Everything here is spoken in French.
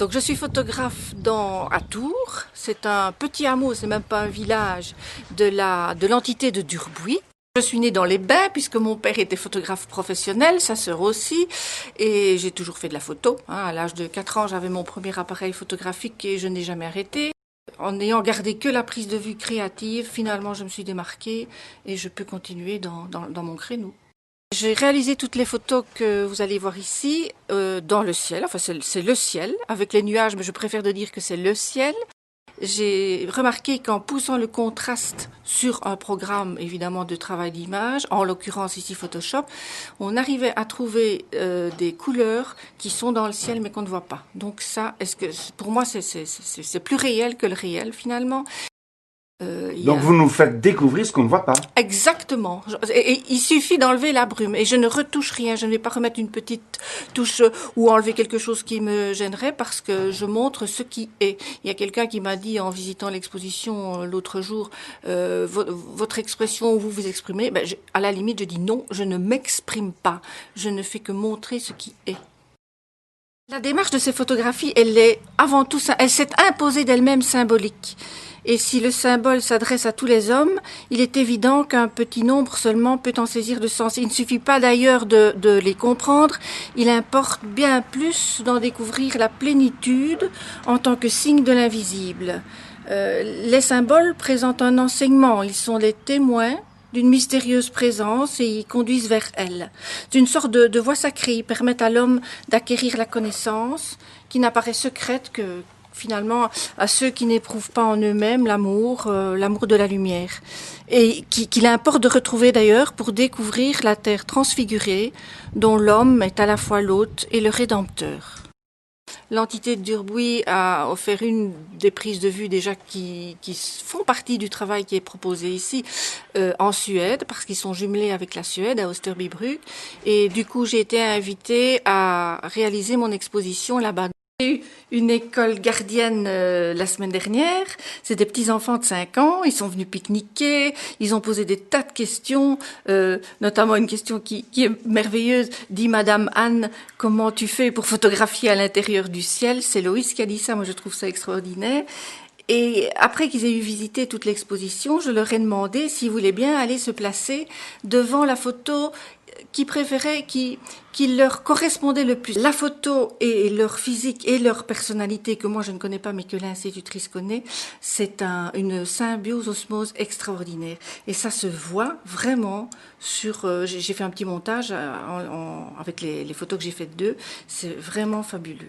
Donc je suis photographe à Tours. C'est un petit hameau, c'est même pas un village de l'entité de Durbuy. Je suis née dans les bains puisque mon père était photographe professionnel, sa sœur aussi, et j'ai toujours fait de la photo. À l'âge de 4 ans, j'avais mon premier appareil photographique et je n'ai jamais arrêté. En n'ayant gardé que la prise de vue créative, finalement je me suis démarquée et je peux continuer dans mon créneau. J'ai réalisé toutes les photos que vous allez voir ici dans le ciel, enfin c'est le ciel, avec les nuages, mais je préfère de dire que c'est le ciel. J'ai remarqué qu'en poussant le contraste sur un programme évidemment de travail d'image, en l'occurrence ici Photoshop, on arrivait à trouver des couleurs qui sont dans le ciel mais qu'on ne voit pas. Donc ça, pour moi c'est plus réel que le réel finalement. Donc vous nous faites découvrir ce qu'on ne voit pas. Exactement. Et il suffit d'enlever la brume. Et je ne retouche rien. Je ne vais pas remettre une petite touche ou enlever quelque chose qui me gênerait parce que je montre ce qui est. Il y a quelqu'un qui m'a dit en visitant l'exposition l'autre jour, votre expression où vous vous exprimez, à la limite je dis non, je ne m'exprime pas. Je ne fais que montrer ce qui est. La démarche de ces photographies, elle est avant tout, elle s'est imposée d'elle-même symbolique. Et si le symbole s'adresse à tous les hommes, il est évident qu'un petit nombre seulement peut en saisir le sens. Il ne suffit pas d'ailleurs de les comprendre, il importe bien plus d'en découvrir la plénitude en tant que signe de l'invisible. Les symboles présentent un enseignement, ils sont les témoins d'une mystérieuse présence et ils conduisent vers elle. C'est une sorte de voie sacrée, ils permettent à l'homme d'acquérir la connaissance qui n'apparaît secrète que finalement à ceux qui n'éprouvent pas en eux-mêmes l'amour de la lumière et qu'il importe de retrouver d'ailleurs pour découvrir la terre transfigurée dont l'homme est à la fois l'hôte et le rédempteur. L'entité de Durbuy a offert une des prises de vue déjà qui font partie du travail qui est proposé ici en Suède, parce qu'ils sont jumelés avec la Suède, à Österbybruk. Et du coup, j'ai été invitée à réaliser mon exposition là-bas. J'ai eu une école gardienne la semaine dernière. C'est des petits enfants de 5 ans. Ils sont venus pique-niquer. Ils ont posé des tas de questions, notamment une question qui est merveilleuse. Dit Madame Anne, comment tu fais pour photographier à l'intérieur du ciel? C'est Loïs qui a dit ça. Moi, je trouve ça extraordinaire. Et après qu'ils aient eu visité toute l'exposition, je leur ai demandé s'ils voulaient bien aller se placer devant la photo qu'ils préféraient, qui leur correspondait le plus. La photo et leur physique et leur personnalité, que moi je ne connais pas mais que l'institutrice connaît, c'est une symbiose, osmose extraordinaire. Et ça se voit vraiment sur... j'ai fait un petit montage avec les photos que j'ai faites d'eux. C'est vraiment fabuleux.